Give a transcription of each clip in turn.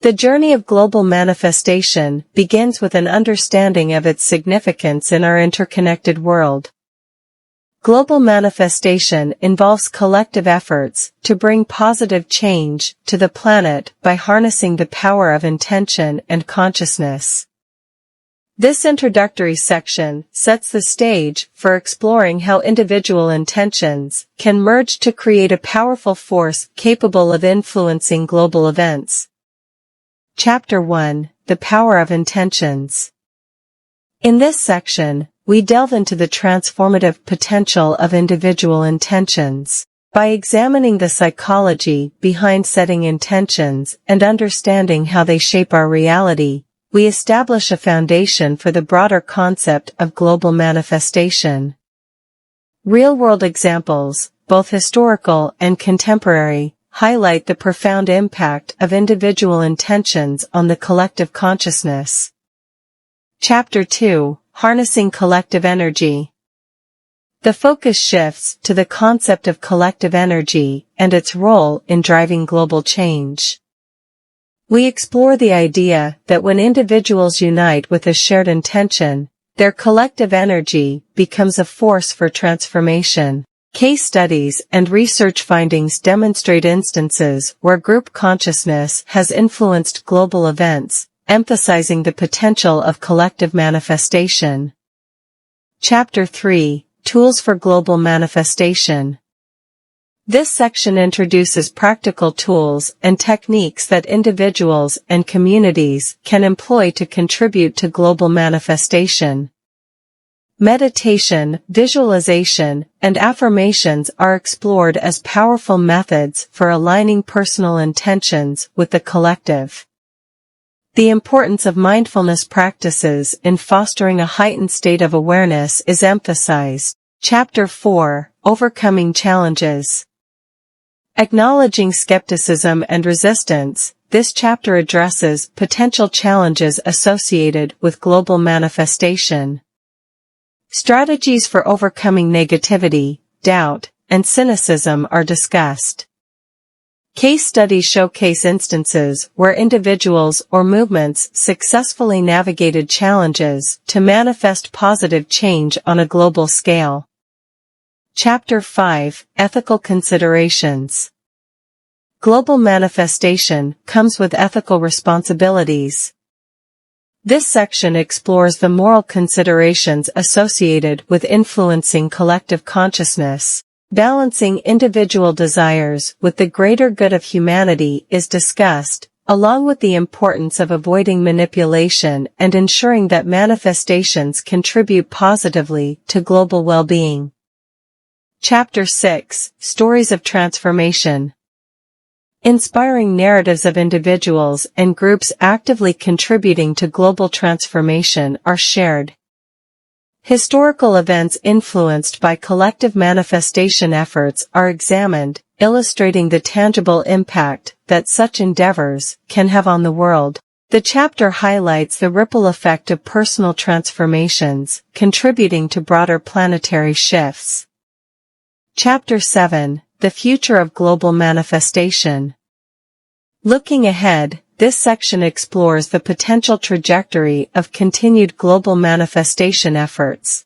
The journey of global manifestation begins with an understanding of its significance in our interconnected world. Global manifestation involves collective efforts to bring positive change to the planet by harnessing the power of intention and consciousness. This introductory section sets the stage for exploring how individual intentions can merge to create a powerful force capable of influencing global events. Chapter 1: The Power of Intentions. In this section, we delve into the transformative potential of individual intentions. By examining the psychology behind setting intentions and understanding how they shape our reality, we establish a foundation for the broader concept of global manifestation. Real-world examples, both historical and contemporary, highlight the profound impact of individual intentions on the collective consciousness. Chapter 2: Harnessing Collective Energy. The focus shifts to the concept of collective energy and its role in driving global change. We explore the idea that when individuals unite with a shared intention, their collective energy becomes a force for transformation. Case studies and research findings demonstrate instances where group consciousness has influenced global events, emphasizing the potential of collective manifestation. Chapter 3: Tools for Global Manifestation. This section introduces practical tools and techniques that individuals and communities can employ to contribute to global manifestation. Meditation, visualization, and affirmations are explored as powerful methods for aligning personal intentions with the collective. The importance of mindfulness practices in fostering a heightened state of awareness is emphasized. Chapter 4: Overcoming Challenges. Acknowledging skepticism and resistance, this chapter addresses potential challenges associated with global manifestation. Strategies for overcoming negativity, doubt, and cynicism are discussed. Case studies showcase instances where individuals or movements successfully navigated challenges to manifest positive change on a global scale. Chapter 5: Ethical Considerations. Global manifestation comes with ethical responsibilities. This section explores the moral considerations associated with influencing collective consciousness. Balancing individual desires with the greater good of humanity is discussed, along with the importance of avoiding manipulation and ensuring that manifestations contribute positively to global well-being. Chapter 6: Stories of Transformation. Inspiring narratives of individuals and groups actively contributing to global transformation are shared. Historical events influenced by collective manifestation efforts are examined, illustrating the tangible impact that such endeavors can have on the world. The chapter highlights the ripple effect of personal transformations, contributing to broader planetary shifts. Chapter 7: The Future of Global Manifestation. Looking ahead, this section explores the potential trajectory of continued global manifestation efforts.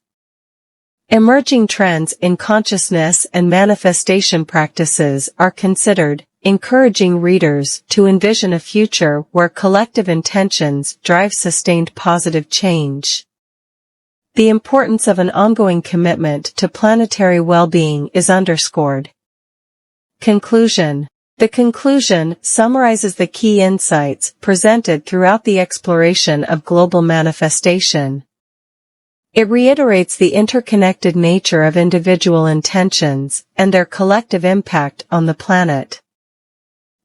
Emerging trends in consciousness and manifestation practices are considered, encouraging readers to envision a future where collective intentions drive sustained positive change. The importance of an ongoing commitment to planetary well-being is underscored. Conclusion. The conclusion summarizes the key insights presented throughout the exploration of global manifestation. It reiterates the interconnected nature of individual intentions and their collective impact on the planet.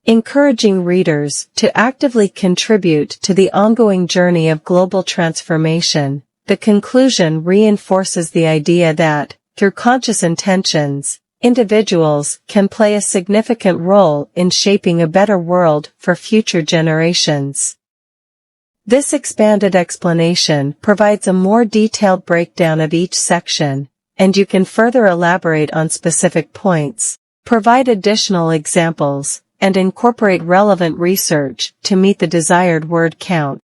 Encouraging readers to actively contribute to the ongoing journey of global transformation, the conclusion reinforces the idea that, through conscious intentions, individuals can play a significant role in shaping a better world for future generations. This expanded explanation provides a more detailed breakdown of each section, and you can further elaborate on specific points, provide additional examples, and incorporate relevant research to meet the desired word count.